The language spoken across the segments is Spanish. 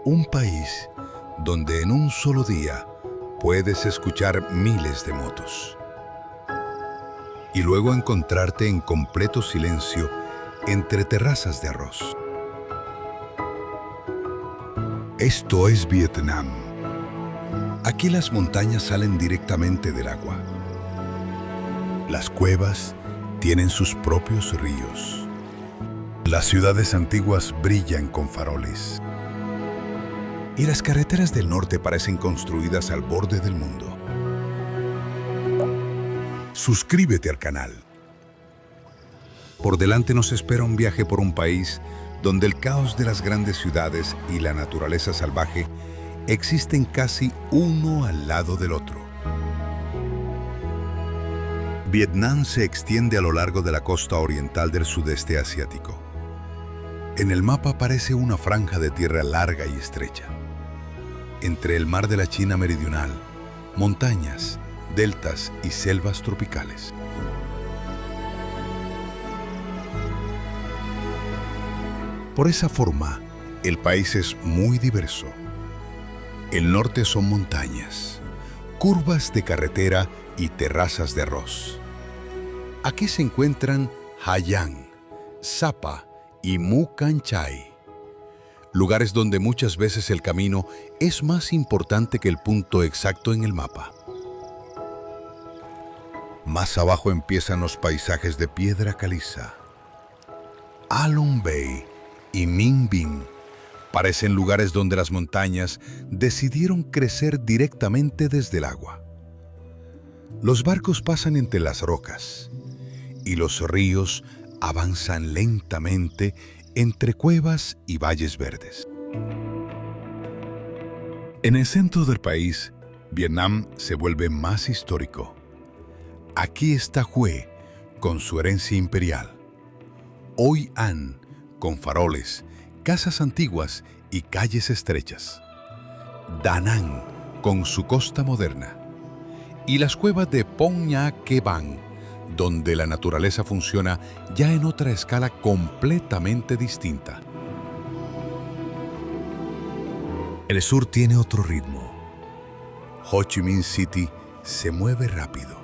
Un país donde en un solo día puedes escuchar miles de motos y luego encontrarte en completo silencio entre terrazas de arroz. Esto es Vietnam. Aquí las montañas salen directamente del agua. Las cuevas tienen sus propios ríos. Las ciudades antiguas brillan con faroles. Y las carreteras del norte parecen construidas al borde del mundo. Suscríbete al canal. Por delante nos espera un viaje por un país donde el caos de las grandes ciudades y la naturaleza salvaje existen casi uno al lado del otro. Vietnam se extiende a lo largo de la costa oriental del sudeste asiático. En el mapa aparece una franja de tierra larga y estrecha. Entre el mar de la China meridional, montañas, deltas y selvas tropicales. Por esa forma, el país es muy diverso. El norte son montañas, curvas de carretera y terrazas de arroz. Aquí se encuentran Ha Giang, Sapa y Mù Cang Chải, lugares donde muchas veces el camino es más importante que el punto exacto en el mapa. Más abajo empiezan los paisajes de piedra caliza. A Long Bay y Minh Binh parecen lugares donde las montañas decidieron crecer directamente desde el agua. Los barcos pasan entre las rocas y los ríos avanzan lentamente entre cuevas y valles verdes. En el centro del país, Vietnam se vuelve más histórico. Aquí está Hue, con su herencia imperial. Hoi An, con faroles, casas antiguas y calles estrechas. Da Nang, con su costa moderna. Y las cuevas de Phong Nha Ke Bang, donde la naturaleza funciona ya en otra escala completamente distinta. El sur tiene otro ritmo. Ho Chi Minh City se mueve rápido.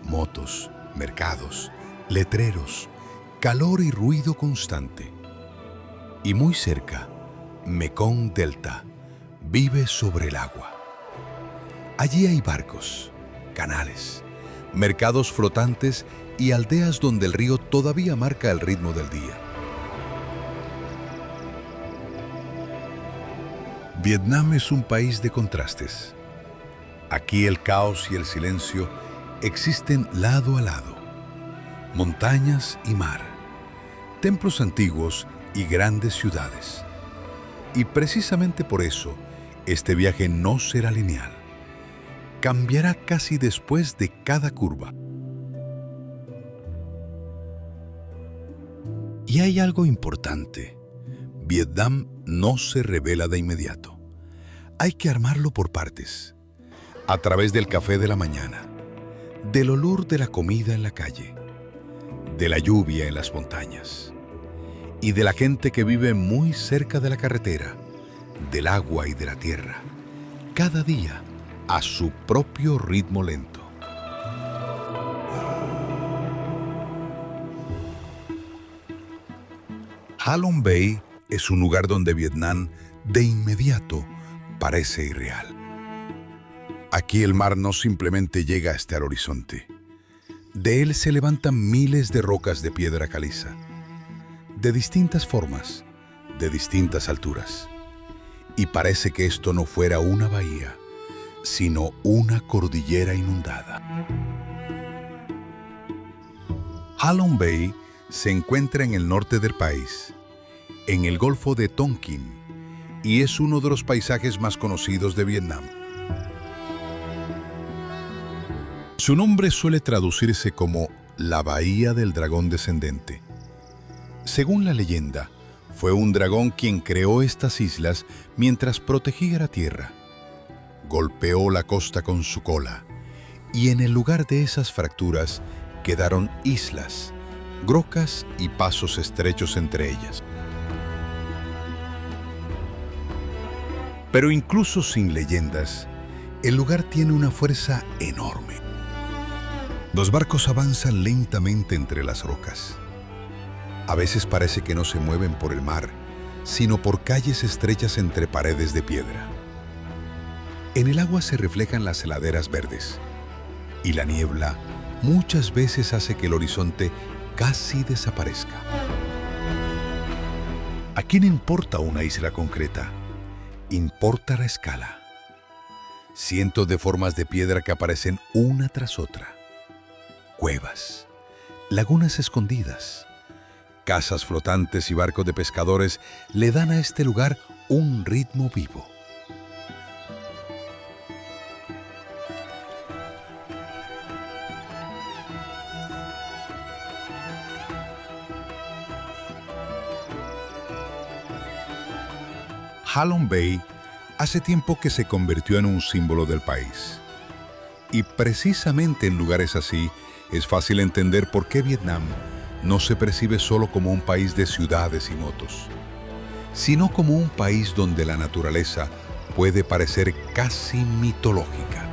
Motos, mercados, letreros, calor y ruido constante. Y muy cerca, Mekong Delta vive sobre el agua. Allí hay barcos, canales, mercados flotantes y aldeas donde el río todavía marca el ritmo del día. Vietnam es un país de contrastes. Aquí el caos y el silencio existen lado a lado. Montañas y mar, templos antiguos y grandes ciudades. Y precisamente por eso, este viaje no será lineal. Cambiará casi después de cada curva. Y hay algo importante. Vietnam no se revela de inmediato. Hay que armarlo por partes. A través del café de la mañana, del olor de la comida en la calle, de la lluvia en las montañas y de la gente que vive muy cerca de la carretera, del agua y de la tierra, cada día a su propio ritmo lento. Ha Long Bay es un lugar donde Vietnam de inmediato parece irreal. Aquí el mar no simplemente llega hasta el horizonte. De él se levantan miles de rocas de piedra caliza, de distintas formas, de distintas alturas. Y parece que esto no fuera una bahía, sino una cordillera inundada. Ha Long Bay se encuentra en el norte del país, en el Golfo de Tonkin, y es uno de los paisajes más conocidos de Vietnam. Su nombre suele traducirse como la Bahía del Dragón Descendente. Según la leyenda, fue un dragón quien creó estas islas mientras protegía la tierra. Golpeó la costa con su cola, y en el lugar de esas fracturas quedaron islas, grocas y pasos estrechos entre ellas. Pero incluso sin leyendas, el lugar tiene una fuerza enorme. Los barcos avanzan lentamente entre las rocas. A veces parece que no se mueven por el mar, sino por calles estrechas entre paredes de piedra. En el agua se reflejan las heladeras verdes, y la niebla muchas veces hace que el horizonte casi desaparezca. ¿A quién importa una isla concreta? Importa la escala. Cientos de formas de piedra que aparecen una tras otra. Cuevas, lagunas escondidas, casas flotantes y barcos de pescadores le dan a este lugar un ritmo vivo. Halong Bay hace tiempo que se convirtió en un símbolo del país. Y precisamente en lugares así es fácil entender por qué Vietnam no se percibe solo como un país de ciudades y motos, sino como un país donde la naturaleza puede parecer casi mitológica.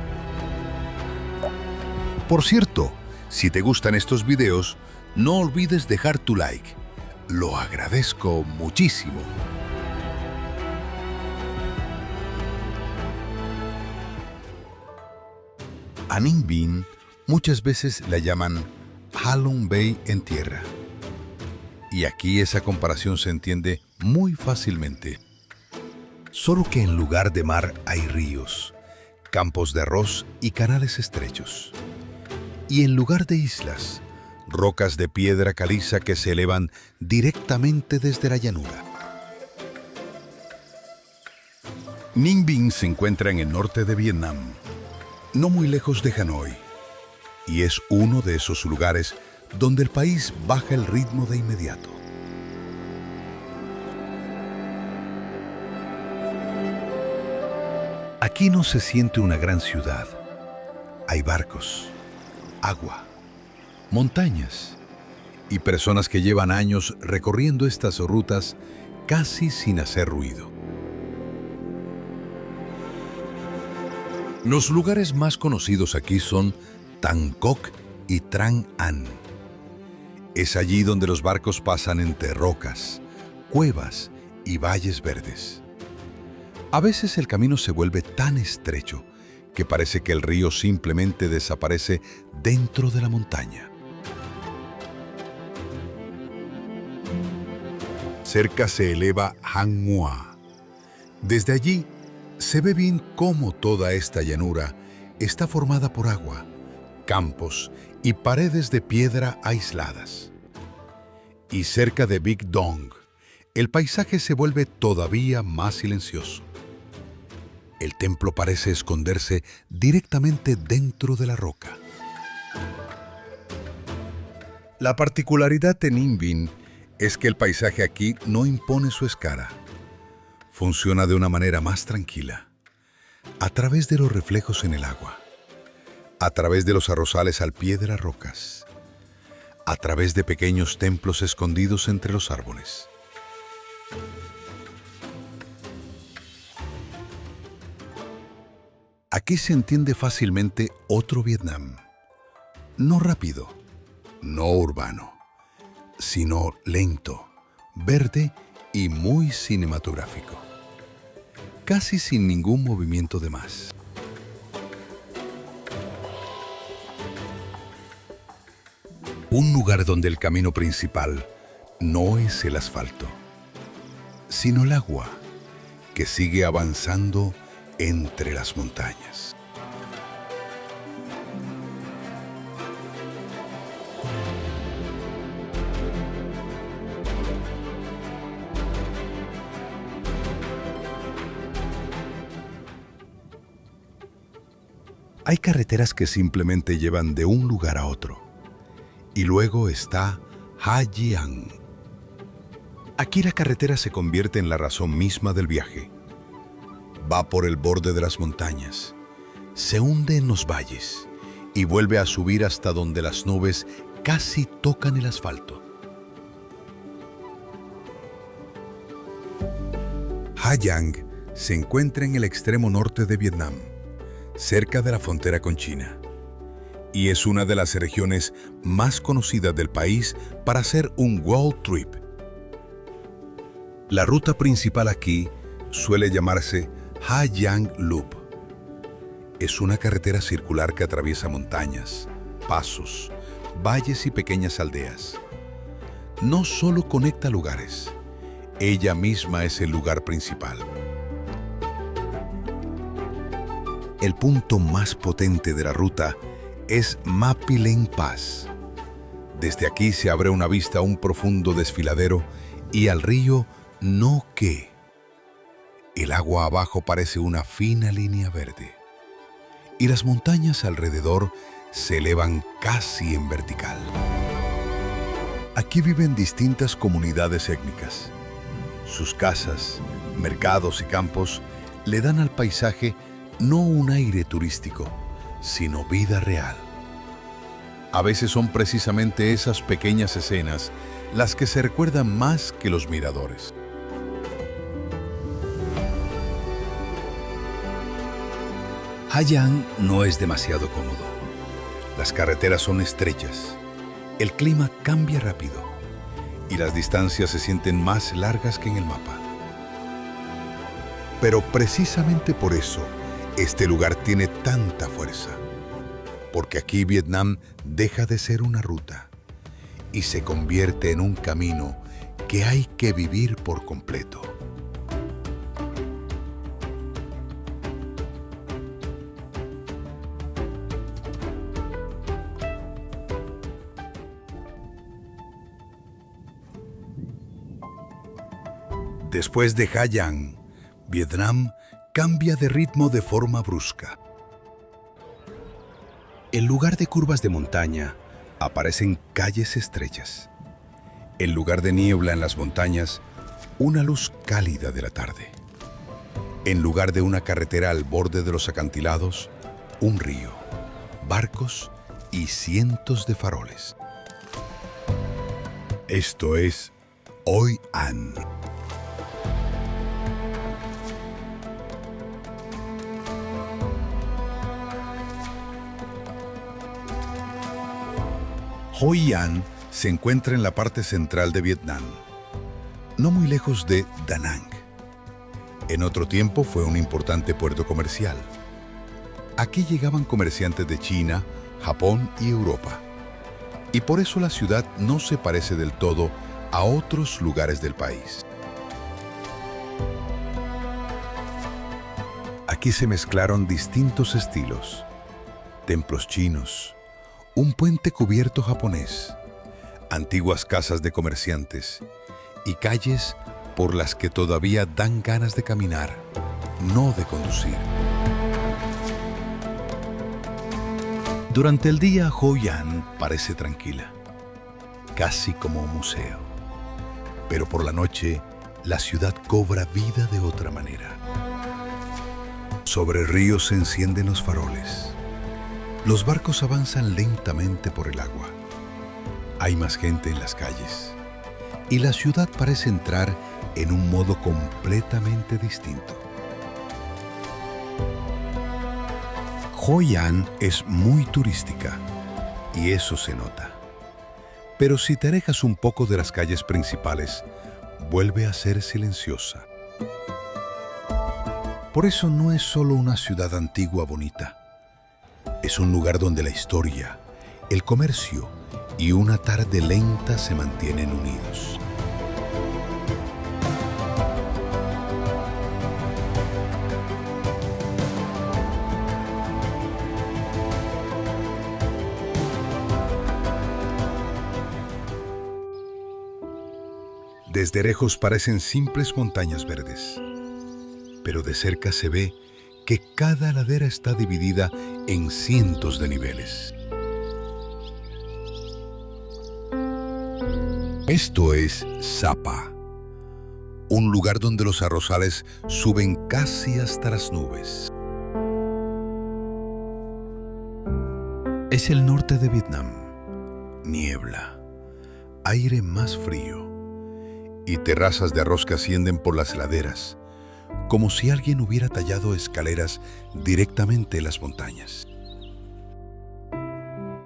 Por cierto, si te gustan estos videos, no olvides dejar tu like. Lo agradezco muchísimo. A Ninh Binh muchas veces la llaman Halong Bay en tierra. Y aquí esa comparación se entiende muy fácilmente. Solo que en lugar de mar hay ríos, campos de arroz y canales estrechos. Y en lugar de islas, rocas de piedra caliza que se elevan directamente desde la llanura. Ninh Binh se encuentra en el norte de Vietnam, no muy lejos de Hanoi, y es uno de esos lugares donde el país baja el ritmo de inmediato. Aquí no se siente una gran ciudad. Hay barcos, agua, montañas y personas que llevan años recorriendo estas rutas casi sin hacer ruido. Los lugares más conocidos aquí son Tam Coc y Trang An. Es allí donde los barcos pasan entre rocas, cuevas y valles verdes. A veces el camino se vuelve tan estrecho que parece que el río simplemente desaparece dentro de la montaña. Cerca se eleva Hang Ngoa. Desde allí se ve bien cómo toda esta llanura está formada por agua, campos y paredes de piedra aisladas. Y cerca de Bic Dong, el paisaje se vuelve todavía más silencioso. El templo parece esconderse directamente dentro de la roca. La particularidad de Ninh Binh es que el paisaje aquí no impone su escara. Funciona de una manera más tranquila, a través de los reflejos en el agua, a través de los arrozales al pie de las rocas, a través de pequeños templos escondidos entre los árboles. Aquí se entiende fácilmente otro Vietnam, no rápido, no urbano, sino lento, verde y muy cinematográfico, casi sin ningún movimiento de más. Un lugar donde el camino principal no es el asfalto, sino el agua que sigue avanzando entre las montañas. Hay carreteras que simplemente llevan de un lugar a otro. Y luego está Ha Giang. Aquí la carretera se convierte en la razón misma del viaje. Va por el borde de las montañas, se hunde en los valles y vuelve a subir hasta donde las nubes casi tocan el asfalto. Ha Giang se encuentra en el extremo norte de Vietnam, cerca de la frontera con China, y es una de las regiones más conocidas del país para hacer un world trip. La ruta principal aquí suele llamarse Ha Giang Loop. Es una carretera circular que atraviesa montañas, pasos, valles y pequeñas aldeas. No solo conecta lugares, ella misma es el lugar principal. El punto más potente de la ruta es Ma Pileng Pass. Desde aquí se abre una vista a un profundo desfiladero y al río No Que. El agua abajo parece una fina línea verde y las montañas alrededor se elevan casi en vertical. Aquí viven distintas comunidades étnicas. Sus casas, mercados y campos le dan al paisaje no un aire turístico, sino vida real. A veces son precisamente esas pequeñas escenas las que se recuerdan más que los miradores. Ha Giang no es demasiado cómodo. Las carreteras son estrechas, el clima cambia rápido y las distancias se sienten más largas que en el mapa. Pero precisamente por eso, este lugar tiene tanta fuerza. Porque aquí Vietnam deja de ser una ruta y se convierte en un camino que hay que vivir por completo. Después de Ha Giang, Vietnam cambia de ritmo de forma brusca. En lugar de curvas de montaña, aparecen calles estrechas. En lugar de niebla en las montañas, una luz cálida de la tarde. En lugar de una carretera al borde de los acantilados, un río, barcos y cientos de faroles. Esto es Hoi An. Hoi An se encuentra en la parte central de Vietnam, no muy lejos de Da Nang. En otro tiempo fue un importante puerto comercial. Aquí llegaban comerciantes de China, Japón y Europa. Y por eso la ciudad no se parece del todo a otros lugares del país. Aquí se mezclaron distintos estilos: templos chinos, un puente cubierto japonés, antiguas casas de comerciantes y calles por las que todavía dan ganas de caminar, no de conducir. Durante el día, Hoi An parece tranquila, casi como un museo. Pero por la noche, la ciudad cobra vida de otra manera. Sobre el río se encienden los faroles. Los barcos avanzan lentamente por el agua. Hay más gente en las calles. Y la ciudad parece entrar en un modo completamente distinto. Hoi An es muy turística, y eso se nota. Pero si te alejas un poco de las calles principales, vuelve a ser silenciosa. Por eso no es solo una ciudad antigua bonita. Es un lugar donde la historia, el comercio y una tarde lenta se mantienen unidos. Desde lejos parecen simples montañas verdes, pero de cerca se ve que cada ladera está dividida en cientos de niveles. Esto es Sapa, un lugar donde los arrozales suben casi hasta las nubes. Es el norte de Vietnam. Niebla, aire más frío y terrazas de arroz que ascienden por las laderas, como si alguien hubiera tallado escaleras directamente en las montañas.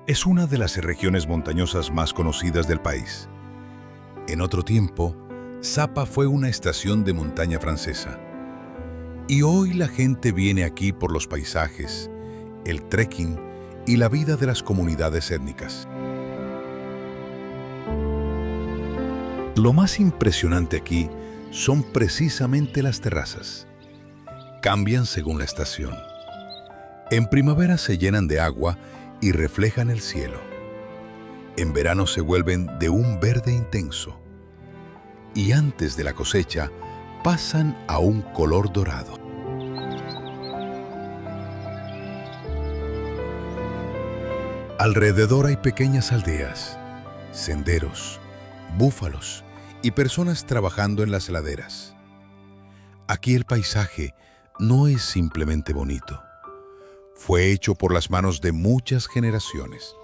Es una de las regiones montañosas más conocidas del país. En otro tiempo, Sapa fue una estación de montaña francesa. Y hoy la gente viene aquí por los paisajes, el trekking y la vida de las comunidades étnicas. Lo más impresionante aquí son precisamente las terrazas. Cambian según la estación. En primavera se llenan de agua y reflejan el cielo. En verano se vuelven de un verde intenso. Y antes de la cosecha pasan a un color dorado. Alrededor hay pequeñas aldeas, senderos, búfalos y personas trabajando en las laderas. Aquí el paisaje no es simplemente bonito. Fue hecho por las manos de muchas generaciones.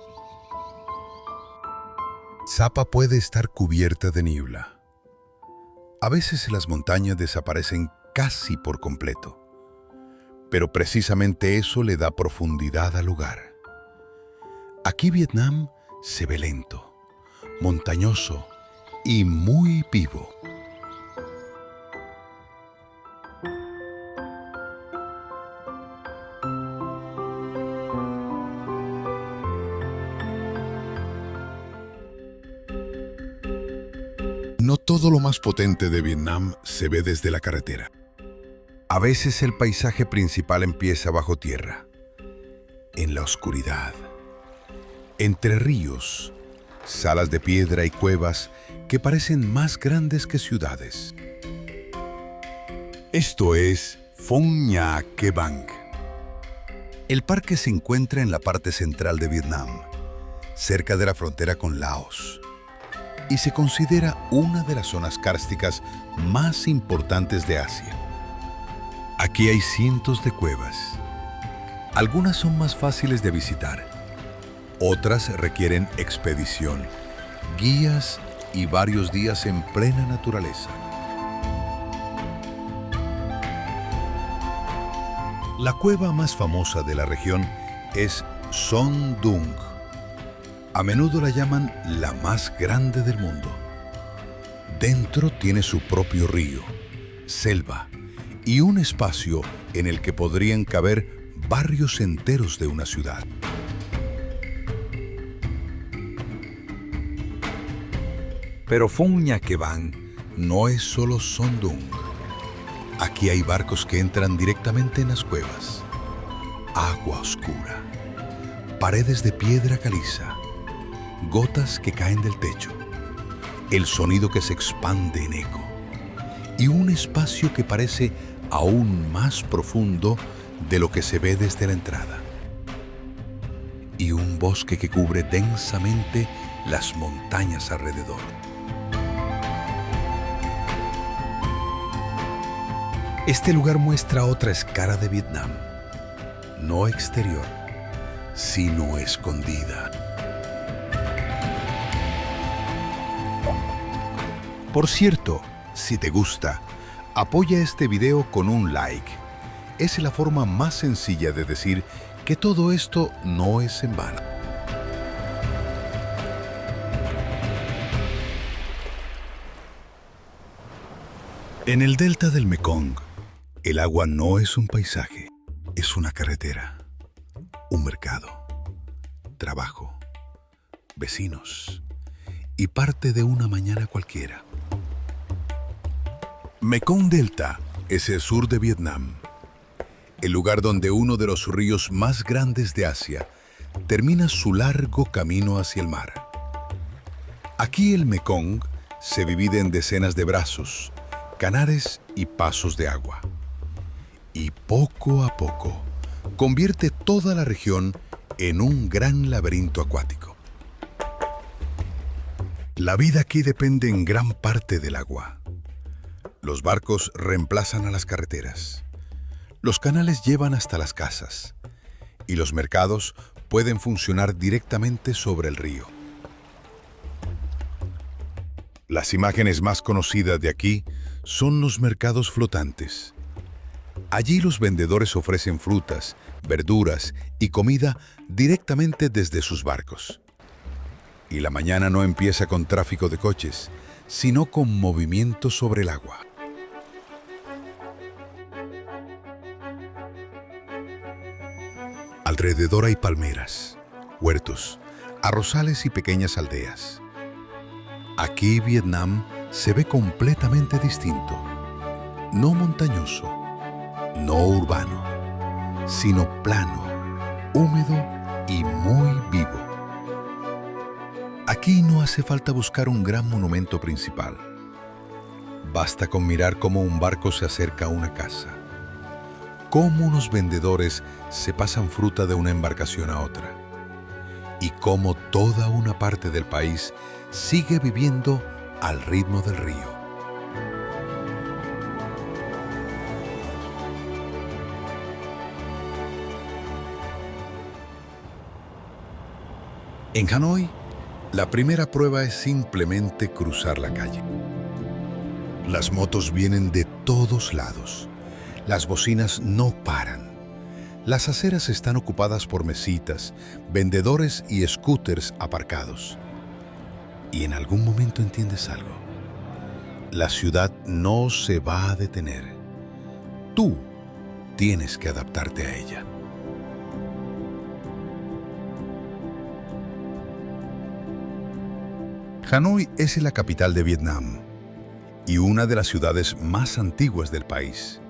Sapa puede estar cubierta de niebla. A veces las montañas desaparecen casi por completo, pero precisamente eso le da profundidad al lugar. Aquí Vietnam se ve lento, montañoso y muy vivo. No todo lo más potente de Vietnam se ve desde la carretera. A veces el paisaje principal empieza bajo tierra, en la oscuridad, entre ríos, salas de piedra y cuevas que parecen más grandes que ciudades. Esto es Phong Nha Ke Bang. El parque se encuentra en la parte central de Vietnam, cerca de la frontera con Laos, y se considera una de las zonas kársticas más importantes de Asia. Aquí hay cientos de cuevas. Algunas son más fáciles de visitar. Otras requieren expedición, guías y varios días en plena naturaleza. La cueva más famosa de la región es Son Dung. A menudo la llaman la más grande del mundo. Dentro tiene su propio río, selva y un espacio en el que podrían caber barrios enteros de una ciudad. Pero Phong Nha Ke Bang no es solo Son Dung. Aquí hay barcos que entran directamente en las cuevas. Agua oscura, paredes de piedra caliza, gotas que caen del techo, el sonido que se expande en eco y un espacio que parece aún más profundo de lo que se ve desde la entrada. Y un bosque que cubre densamente las montañas alrededor. Este lugar muestra otra escala de Vietnam, no exterior, sino escondida. Por cierto, si te gusta, apoya este video con un like. Es la forma más sencilla de decir que todo esto no es en vano. En el delta del Mekong, el agua no es un paisaje, es una carretera, un mercado, trabajo, vecinos y parte de una mañana cualquiera. Mekong Delta es el sur de Vietnam, el lugar donde uno de los ríos más grandes de Asia termina su largo camino hacia el mar. Aquí el Mekong se divide en decenas de brazos, canales y pasos de agua. Y poco a poco convierte toda la región en un gran laberinto acuático. La vida aquí depende en gran parte del agua. Los barcos reemplazan a las carreteras. Los canales llevan hasta las casas. Y los mercados pueden funcionar directamente sobre el río. Las imágenes más conocidas de aquí son los mercados flotantes, Allí los vendedores ofrecen frutas, verduras y comida directamente desde sus barcos. Y la mañana no empieza con tráfico de coches, sino con movimiento sobre el agua. Alrededor hay palmeras, huertos, arrozales y pequeñas aldeas. Aquí Vietnam se ve completamente distinto. No montañoso, no urbano, sino plano, húmedo y muy vivo. Aquí no hace falta buscar un gran monumento principal. Basta con mirar cómo un barco se acerca a una casa, cómo unos vendedores se pasan fruta de una embarcación a otra, y cómo toda una parte del país sigue viviendo al ritmo del río. En Hanoi, la primera prueba es simplemente cruzar la calle. Las motos vienen de todos lados. Las bocinas no paran. Las aceras están ocupadas por mesitas, vendedores y scooters aparcados. Y en algún momento entiendes algo. La ciudad no se va a detener. Tú tienes que adaptarte a ella. Hanoi es la capital de Vietnam y una de las ciudades más antiguas del país.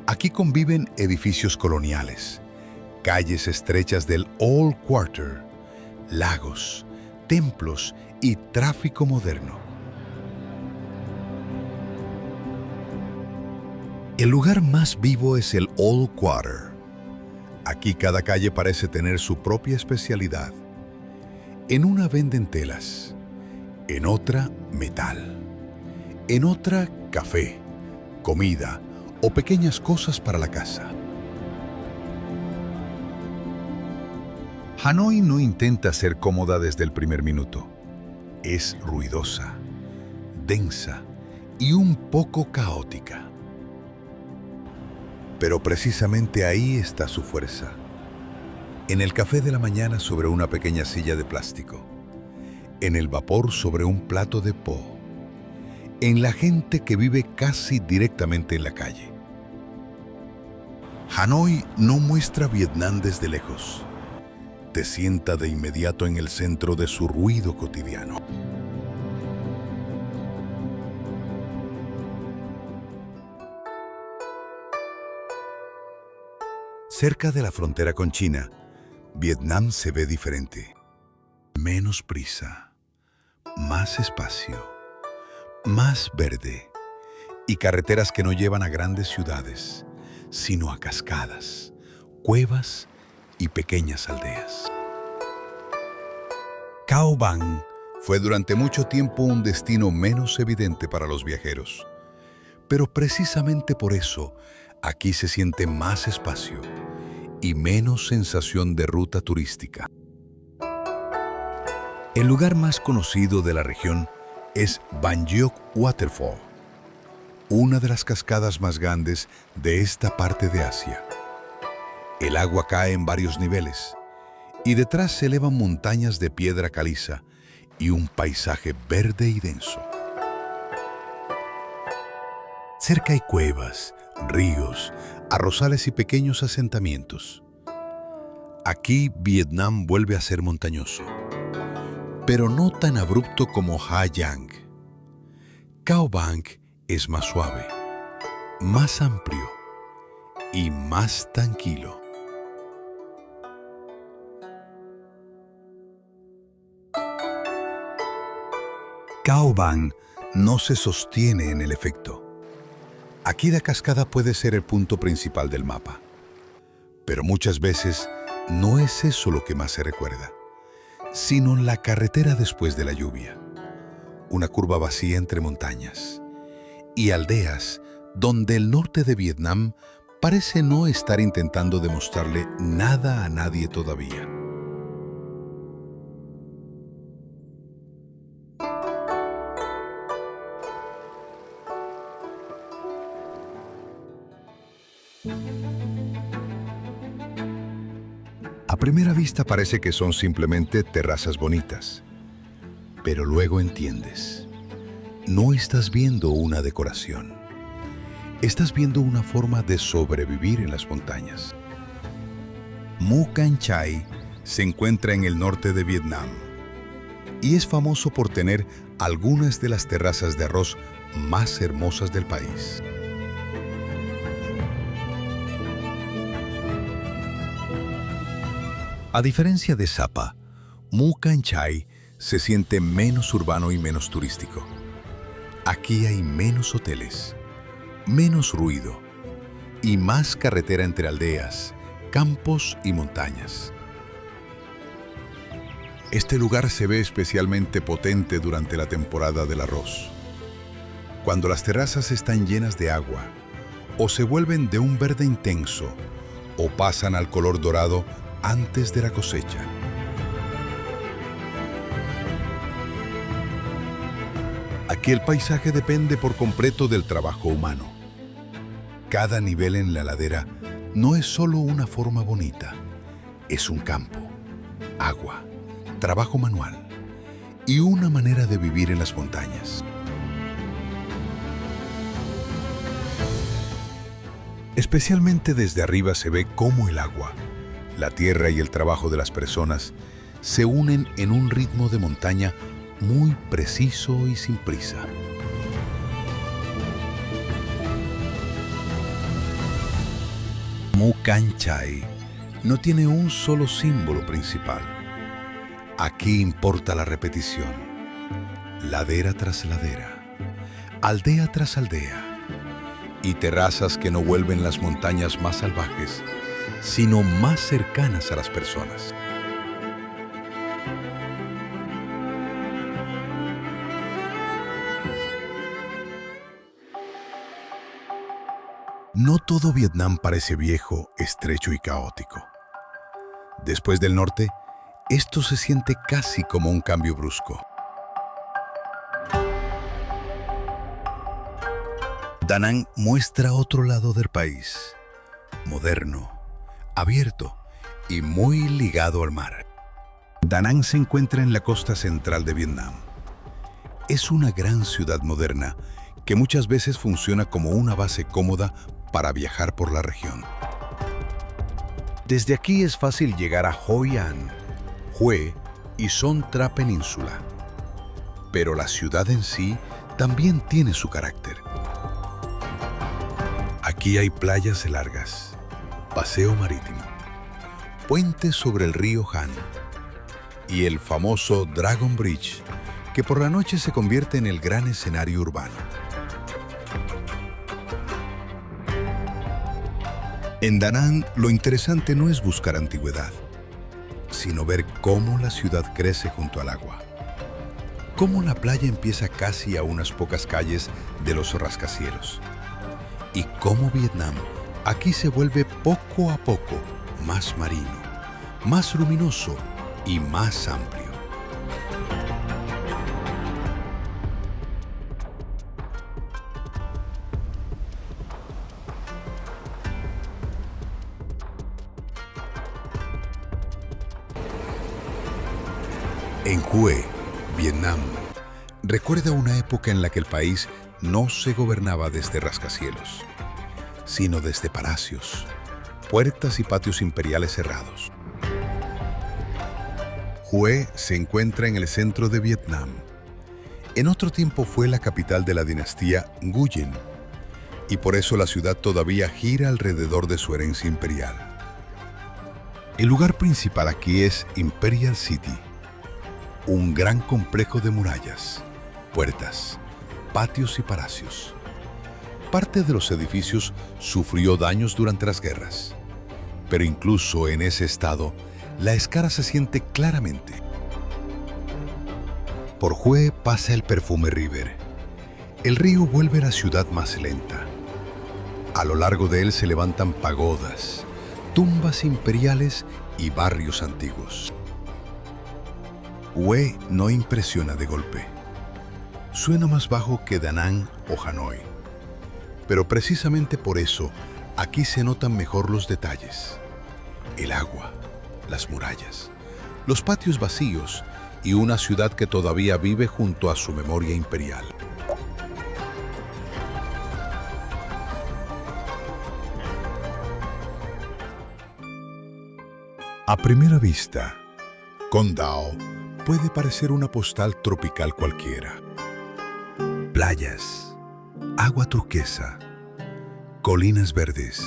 Aquí conviven edificios coloniales, calles estrechas del Old Quarter, lagos, templos y tráfico moderno. El lugar más vivo es el Old Quarter. Aquí cada calle parece tener su propia especialidad. En una venden telas, en otra metal, en otra café, comida o pequeñas cosas para la casa. Hanoi no intenta ser cómoda desde el primer minuto. Es ruidosa, densa y un poco caótica. Pero precisamente ahí está su fuerza. En el café de la mañana sobre una pequeña silla de plástico. En el vapor sobre un plato de po. En la gente que vive casi directamente en la calle. Hanoi no muestra Vietnam desde lejos. Te sienta de inmediato en el centro de su ruido cotidiano. Cerca de la frontera con China, Vietnam se ve diferente. Menos prisa, más espacio, más verde y carreteras que no llevan a grandes ciudades, sino a cascadas, cuevas y pequeñas aldeas. Cao Bang fue durante mucho tiempo un destino menos evidente para los viajeros, pero precisamente por eso aquí se siente más espacio y menos sensación de ruta turística. El lugar más conocido de la región es Ban Giok Waterfall, una de las cascadas más grandes de esta parte de Asia. El agua cae en varios niveles y detrás se elevan montañas de piedra caliza y un paisaje verde y denso. Cerca hay cuevas, ríos, arrozales y pequeños asentamientos. Aquí Vietnam vuelve a ser montañoso, pero no tan abrupto como Ha Giang. Cao Bang es más suave, más amplio y más tranquilo. Cao Bang no se sostiene en el efecto. Aquí la cascada puede ser el punto principal del mapa, pero muchas veces no es eso lo que más se recuerda, sino la carretera después de la lluvia, una curva vacía entre montañas y aldeas donde el norte de Vietnam parece no estar intentando demostrarle nada a nadie todavía. primera vista parece que son simplemente terrazas bonitas, pero luego entiendes. No estás viendo una decoración. Estás viendo una forma de sobrevivir en las montañas. Mù Cang Chải se encuentra en el norte de Vietnam y es famoso por tener algunas de las terrazas de arroz más hermosas del país. A diferencia de Sapa, Mù Cang Chải se siente menos urbano y menos turístico. Aquí hay menos hoteles, menos ruido y más carretera entre aldeas, campos y montañas. Este lugar se ve especialmente potente durante la temporada del arroz, cuando las terrazas están llenas de agua o se vuelven de un verde intenso o pasan al color dorado antes de la cosecha. Aquí el paisaje depende por completo del trabajo humano. Cada nivel en la ladera no es solo una forma bonita, es un campo, agua, trabajo manual y una manera de vivir en las montañas. Especialmente desde arriba se ve cómo el agua, la tierra y el trabajo de las personas se unen en un ritmo de montaña muy preciso y sin prisa. Mù Cang Chải no tiene un solo símbolo principal. Aquí importa la repetición, ladera tras ladera, aldea tras aldea, y terrazas que no vuelven las montañas más salvajes, sino más cercanas a las personas. No todo Vietnam parece viejo, estrecho y caótico. Después del norte, esto se siente casi como un cambio brusco. Da Nang muestra otro lado del país, moderno, abierto y muy ligado al mar. Da Nang se encuentra en la costa central de Vietnam. Es una gran ciudad moderna que muchas veces funciona como una base cómoda para viajar por la región. Desde aquí es fácil llegar a Hoi An, Hue y Son Tra Península. Pero la ciudad en sí también tiene su carácter. Aquí hay playas largas, paseo marítimo, puentes sobre el río Han y el famoso Dragon Bridge, que por la noche se convierte en el gran escenario urbano. En Da Nang, lo interesante no es buscar antigüedad, sino ver cómo la ciudad crece junto al agua. Cómo la playa empieza casi a unas pocas calles de los rascacielos. Y cómo Vietnam aquí se vuelve poco a poco más marino, más luminoso y más amplio. En Hue, Vietnam, recuerda una época en la que el país no se gobernaba desde rascacielos, sino desde palacios, puertas y patios imperiales cerrados. Hue se encuentra en el centro de Vietnam. En otro tiempo fue la capital de la dinastía Nguyen, y por eso la ciudad todavía gira alrededor de su herencia imperial. El lugar principal aquí es Imperial City, un gran complejo de murallas, puertas, patios y palacios. Parte de los edificios sufrió daños durante las guerras, pero incluso en ese estado, la escala se siente claramente. Por Hue pasa el Perfume River. El río vuelve la ciudad más lenta. A lo largo de él se levantan pagodas, tumbas imperiales y barrios antiguos. Hue no impresiona de golpe. Suena más bajo que Da Nang o Hanoi. Pero precisamente por eso, aquí se notan mejor los detalles. El agua, las murallas, los patios vacíos y una ciudad que todavía vive junto a su memoria imperial. A primera vista, Condao puede parecer una postal tropical cualquiera. Playas, agua turquesa, colinas verdes,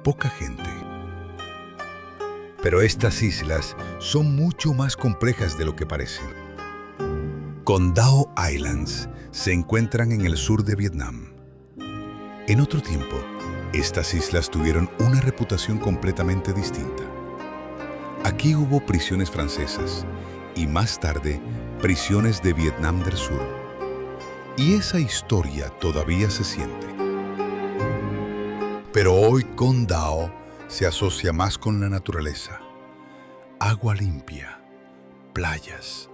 poca gente. Pero estas islas son mucho más complejas de lo que parecen. Condao Islands se encuentran en el sur de Vietnam. En otro tiempo, estas islas tuvieron una reputación completamente distinta. Aquí hubo prisiones francesas y más tarde prisiones de Vietnam del Sur. Y esa historia todavía se siente. Pero hoy Condao se asocia más con la naturaleza. Agua limpia, playas,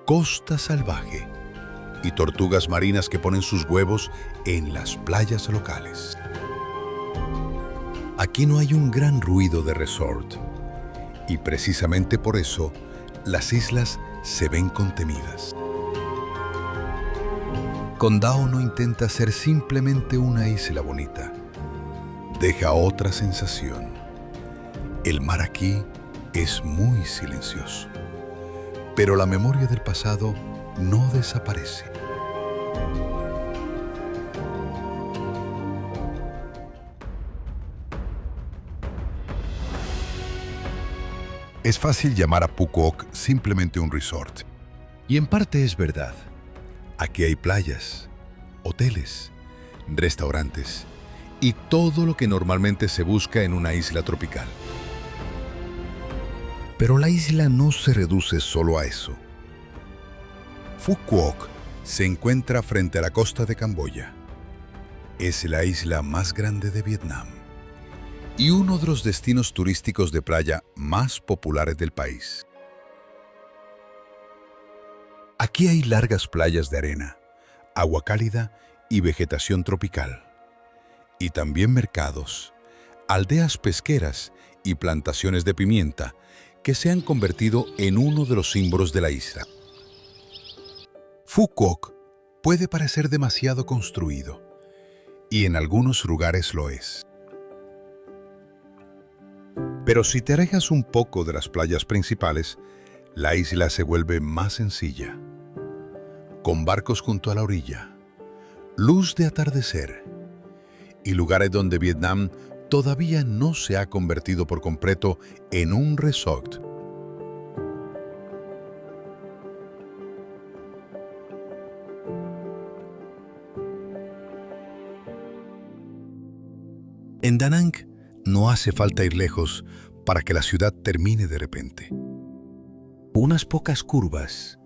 costa salvaje y tortugas marinas que ponen sus huevos en las playas locales. Aquí no hay un gran ruido de resort y precisamente por eso las islas se ven contenidas. Condao no intenta ser simplemente una isla bonita. Deja otra sensación. El mar aquí es muy silencioso, pero la memoria del pasado no desaparece. Es fácil llamar a Phu Quoc simplemente un resort. Y en parte es verdad. Aquí hay playas, hoteles, restaurantes y todo lo que normalmente se busca en una isla tropical. Pero la isla no se reduce solo a eso. Phu Quoc se encuentra frente a la costa de Camboya. Es la isla más grande de Vietnam y uno de los destinos turísticos de playa más populares del país. Aquí hay largas playas de arena, agua cálida y vegetación tropical. Y también mercados, aldeas pesqueras y plantaciones de pimienta que se han convertido en uno de los símbolos de la isla. Phu Quoc puede parecer demasiado construido, y en algunos lugares lo es. Pero si te alejas un poco de las playas principales, la isla se vuelve más sencilla, con barcos junto a la orilla, luz de atardecer y lugares donde Vietnam todavía no se ha convertido por completo en un resort. En Da Nang no hace falta ir lejos para que la ciudad termine de repente. Unas pocas curvas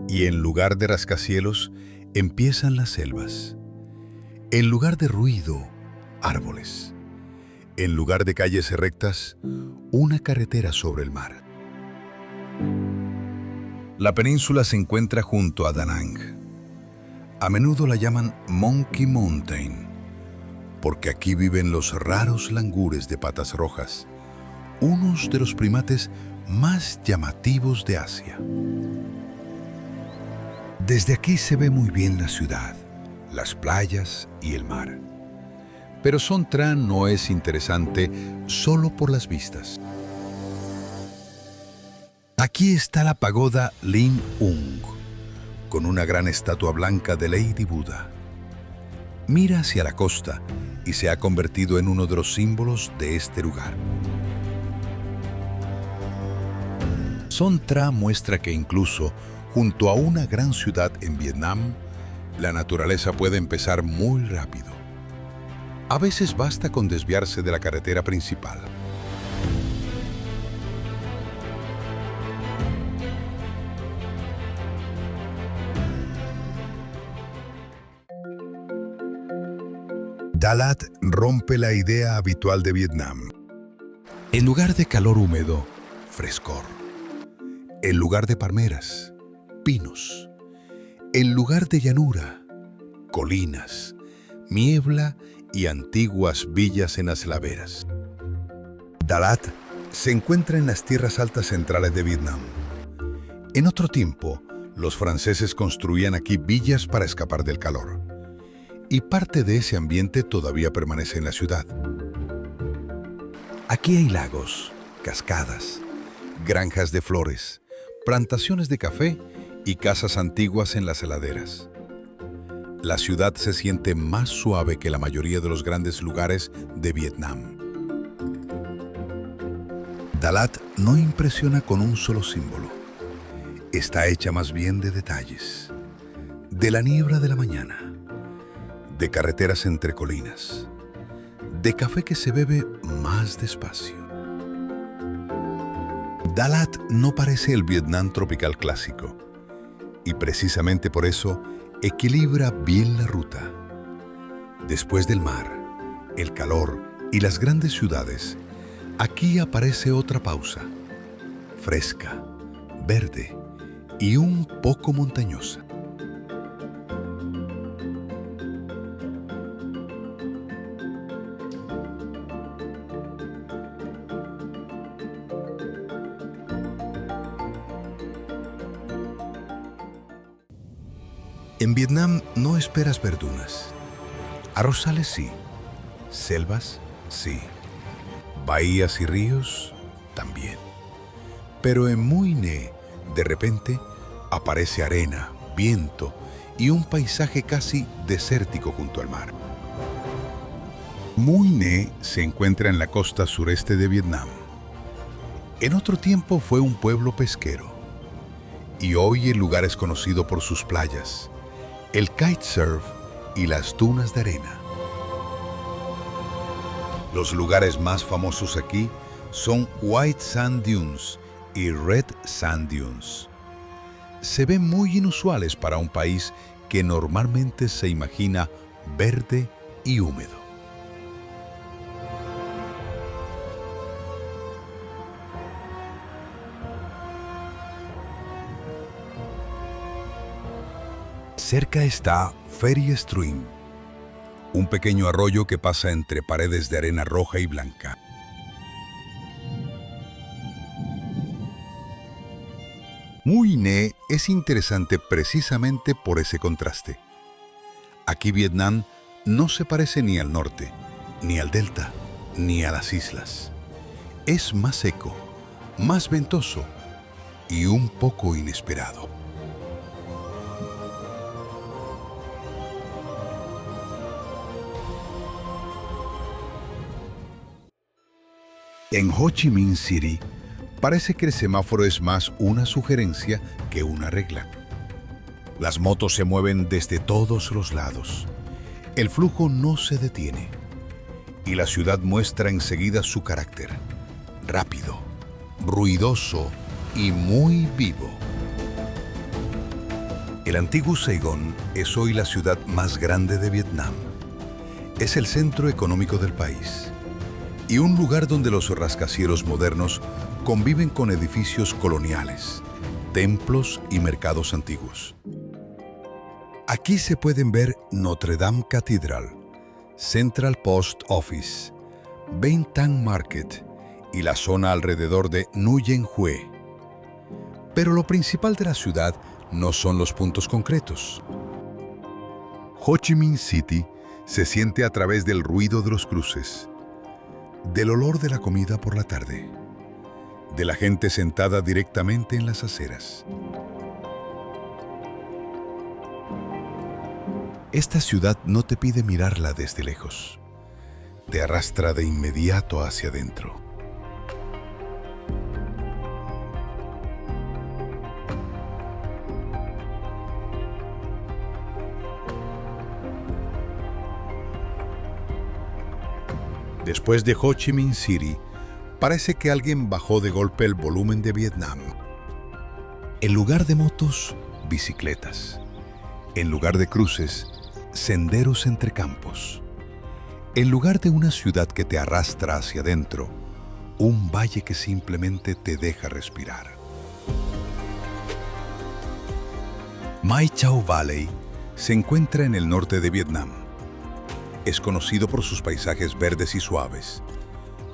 y en lugar de rascacielos empiezan las selvas. En lugar de ruido, árboles. En lugar de calles rectas, una carretera sobre el mar. La península se encuentra junto a Da Nang. A menudo la llaman Monkey Mountain, porque aquí viven los raros langures de patas rojas, unos de los primates más llamativos de Asia. Desde aquí se ve muy bien la ciudad, las playas y el mar. Pero Son Tra no es interesante solo por las vistas. Aquí está la pagoda Linh Ung, con una gran estatua blanca de Lady Buda. Mira hacia la costa y se ha convertido en uno de los símbolos de este lugar. Son Tra muestra que incluso junto a una gran ciudad en Vietnam, la naturaleza puede empezar muy rápido. A veces basta con desviarse de la carretera principal. Dalat rompe la idea habitual de Vietnam. En lugar de calor húmedo, frescor. En lugar de palmeras, pinos. En lugar de llanura, colinas, niebla y antiguas villas en las laderas. Dalat se encuentra en las tierras altas centrales de Vietnam. En otro tiempo, los franceses construían aquí villas para escapar del calor. Y parte de ese ambiente todavía permanece en la ciudad. Aquí hay lagos, cascadas, granjas de flores, plantaciones de café y casas antiguas en las heladeras. La ciudad se siente más suave que la mayoría de los grandes lugares de Vietnam. Dalat no impresiona con un solo símbolo. Está hecha más bien de detalles, de la niebla de la mañana, de carreteras entre colinas, de café que se bebe más despacio. Dalat no parece el Vietnam tropical clásico, y precisamente por eso equilibra bien la ruta. Después del mar, el calor y las grandes ciudades, aquí aparece otra pausa, fresca, verde y un poco montañosa. En Vietnam no esperas verdunas. Arrozales sí, selvas sí, bahías y ríos también. Pero en Mui Ne, de repente, aparece arena, viento y un paisaje casi desértico junto al mar. Mui Ne se encuentra en la costa sureste de Vietnam. En otro tiempo fue un pueblo pesquero y hoy el lugar es conocido por sus playas, el kitesurf y las dunas de arena. Los lugares más famosos aquí son White Sand Dunes y Red Sand Dunes. Se ven muy inusuales para un país que normalmente se imagina verde y húmedo. Cerca está Ferry Stream, un pequeño arroyo que pasa entre paredes de arena roja y blanca. Mui Ne es interesante precisamente por ese contraste. Aquí Vietnam no se parece ni al norte, ni al delta, ni a las islas. Es más seco, más ventoso y un poco inesperado. En Ho Chi Minh City, parece que el semáforo es más una sugerencia que una regla. Las motos se mueven desde todos los lados. El flujo no se detiene. Y la ciudad muestra enseguida su carácter. Rápido, ruidoso y muy vivo. El antiguo Saigon es hoy la ciudad más grande de Vietnam. Es el centro económico del país y un lugar donde los rascacielos modernos conviven con edificios coloniales, templos y mercados antiguos. Aquí se pueden ver Notre Dame Cathedral, Central Post Office, Ben Thanh Market y la zona alrededor de Nguyen Hue. Pero lo principal de la ciudad no son los puntos concretos. Ho Chi Minh City se siente a través del ruido de los cruces, del olor de la comida por la tarde, de la gente sentada directamente en las aceras. Esta ciudad no te pide mirarla desde lejos. Te arrastra de inmediato hacia adentro. Después de Ho Chi Minh City, parece que alguien bajó de golpe el volumen de Vietnam. En lugar de motos, bicicletas. En lugar de cruces, senderos entre campos. En lugar de una ciudad que te arrastra hacia adentro, un valle que simplemente te deja respirar. Mai Chau Valley se encuentra en el norte de Vietnam. Es conocido por sus paisajes verdes y suaves,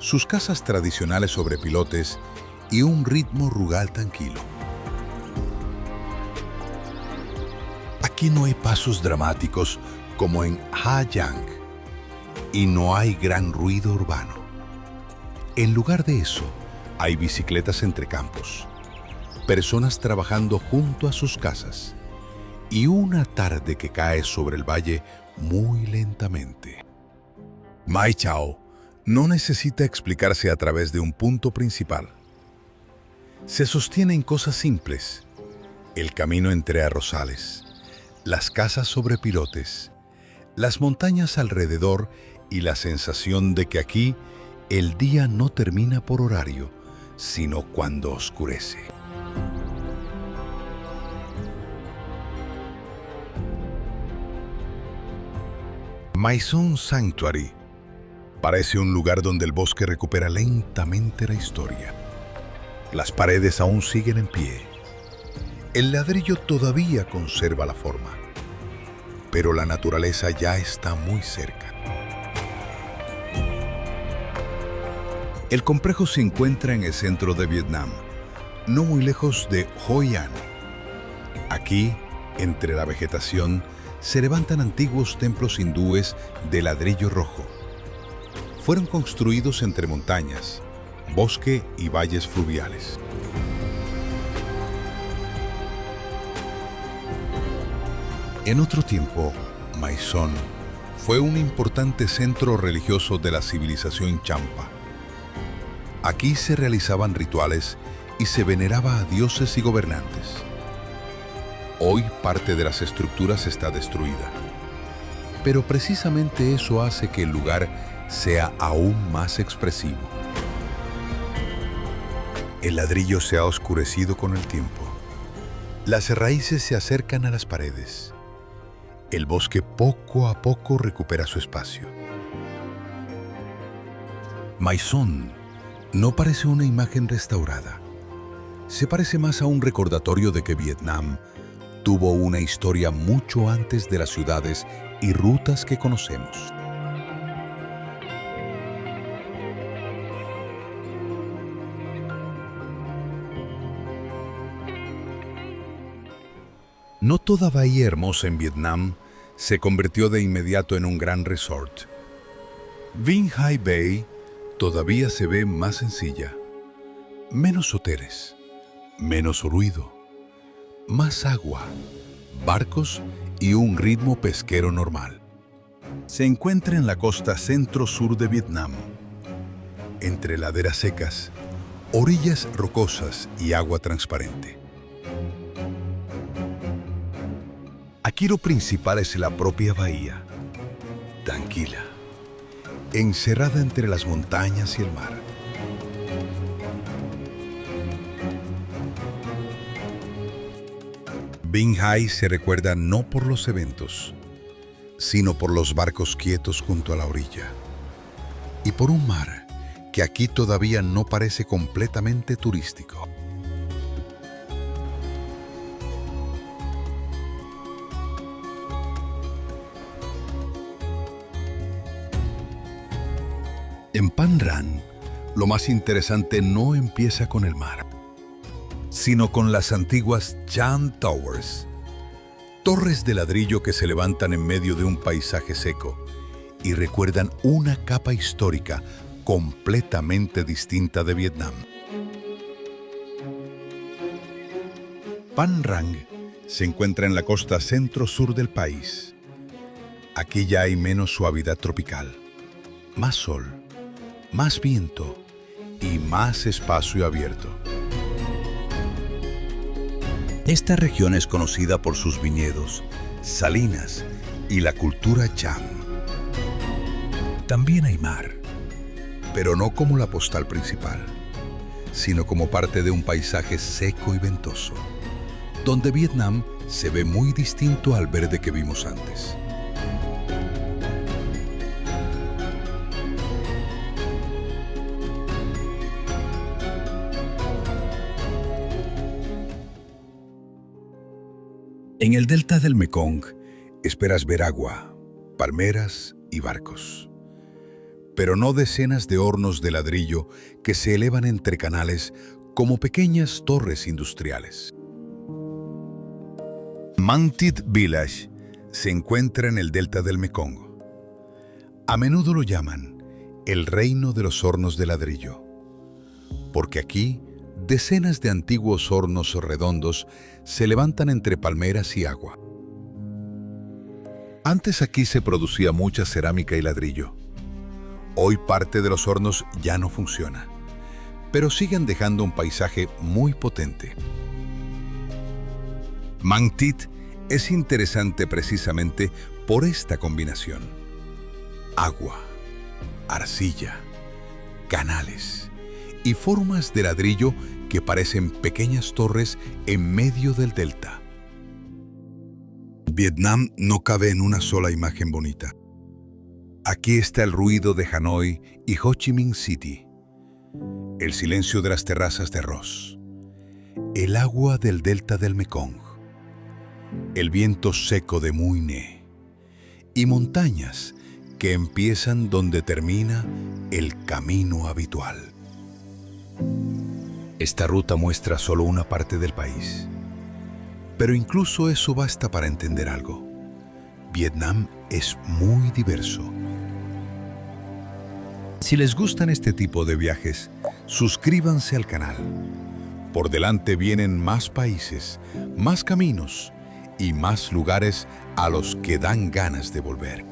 sus casas tradicionales sobre pilotes y un ritmo rural tranquilo. Aquí no hay pasos dramáticos como en Ha Giang y no hay gran ruido urbano. En lugar de eso, hay bicicletas entre campos, personas trabajando junto a sus casas y una tarde que cae sobre el valle muy lentamente. Mai Chao no necesita explicarse a través de un punto principal. Se sostiene en cosas simples: el camino entre arrozales, las casas sobre pilotes, las montañas alrededor y la sensación de que aquí el día no termina por horario, sino cuando oscurece. Maison Sanctuary parece un lugar donde el bosque recupera lentamente la historia. Las paredes aún siguen en pie. El ladrillo todavía conserva la forma, pero la naturaleza ya está muy cerca. El complejo se encuentra en el centro de Vietnam, no muy lejos de Hoi An. Aquí, entre la vegetación, se levantan antiguos templos hindúes de ladrillo rojo. Fueron construidos entre montañas, bosque y valles fluviales. En otro tiempo, Maison fue un importante centro religioso de la civilización Champa. Aquí se realizaban rituales y se veneraba a dioses y gobernantes. Hoy parte de las estructuras está destruida, pero precisamente eso hace que el lugar sea aún más expresivo. El ladrillo se ha oscurecido con el tiempo. Las raíces se acercan a las paredes. El bosque poco a poco recupera su espacio. Maison no parece una imagen restaurada. Se parece más a un recordatorio de que Vietnam tuvo una historia mucho antes de las ciudades y rutas que conocemos. No toda bahía hermosa en Vietnam se convirtió de inmediato en un gran resort. Vinh Hai Bay todavía se ve más sencilla. Menos hoteles, menos ruido, más agua, barcos y un ritmo pesquero normal. Se encuentra en la costa centro-sur de Vietnam, entre laderas secas, orillas rocosas y agua transparente. Aquí lo principal es la propia bahía, tranquila, encerrada entre las montañas y el mar. Vinh Hai se recuerda no por los eventos, sino por los barcos quietos junto a la orilla, y por un mar que aquí todavía no parece completamente turístico. En Phan Rang, lo más interesante no empieza con el mar, sino con las antiguas Chan Towers, torres de ladrillo que se levantan en medio de un paisaje seco y recuerdan una capa histórica completamente distinta de Vietnam. Phan Rang se encuentra en la costa centro-sur del país. Aquí ya hay menos suavidad tropical, más sol, más viento y más espacio abierto. Esta región es conocida por sus viñedos, salinas y la cultura Cham. También hay mar, pero no como la postal principal, sino como parte de un paisaje seco y ventoso, donde Vietnam se ve muy distinto al verde que vimos antes. En el delta del Mekong esperas ver agua, palmeras y barcos. pero no decenas de hornos de ladrillo que se elevan entre canales como pequeñas torres industriales. Mangtit Village se encuentra en el delta del Mekong. A menudo lo llaman el reino de los hornos de ladrillo, porque aquí decenas de antiguos hornos redondos se levantan entre palmeras y agua. Antes aquí se producía mucha cerámica y ladrillo. Hoy parte de los hornos ya no funciona, pero siguen dejando un paisaje muy potente. Mangtit es interesante precisamente por esta combinación: agua, arcilla, canales y formas de ladrillo que parecen pequeñas torres en medio del delta. Vietnam no cabe en una sola imagen bonita. Aquí está el ruido de Hanoi y Ho Chi Minh City, el silencio de las terrazas de arroz, el agua del delta del Mekong, el viento seco de Mui Ne y montañas que empiezan donde termina el camino habitual. Esta ruta muestra solo una parte del país, pero incluso eso basta para entender algo. Vietnam es muy diverso. Si les gustan este tipo de viajes, suscríbanse al canal. Por delante vienen más países, más caminos y más lugares a los que dan ganas de volver.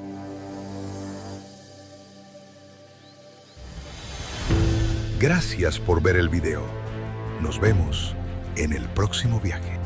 Gracias por ver el video. Nos vemos en el próximo viaje.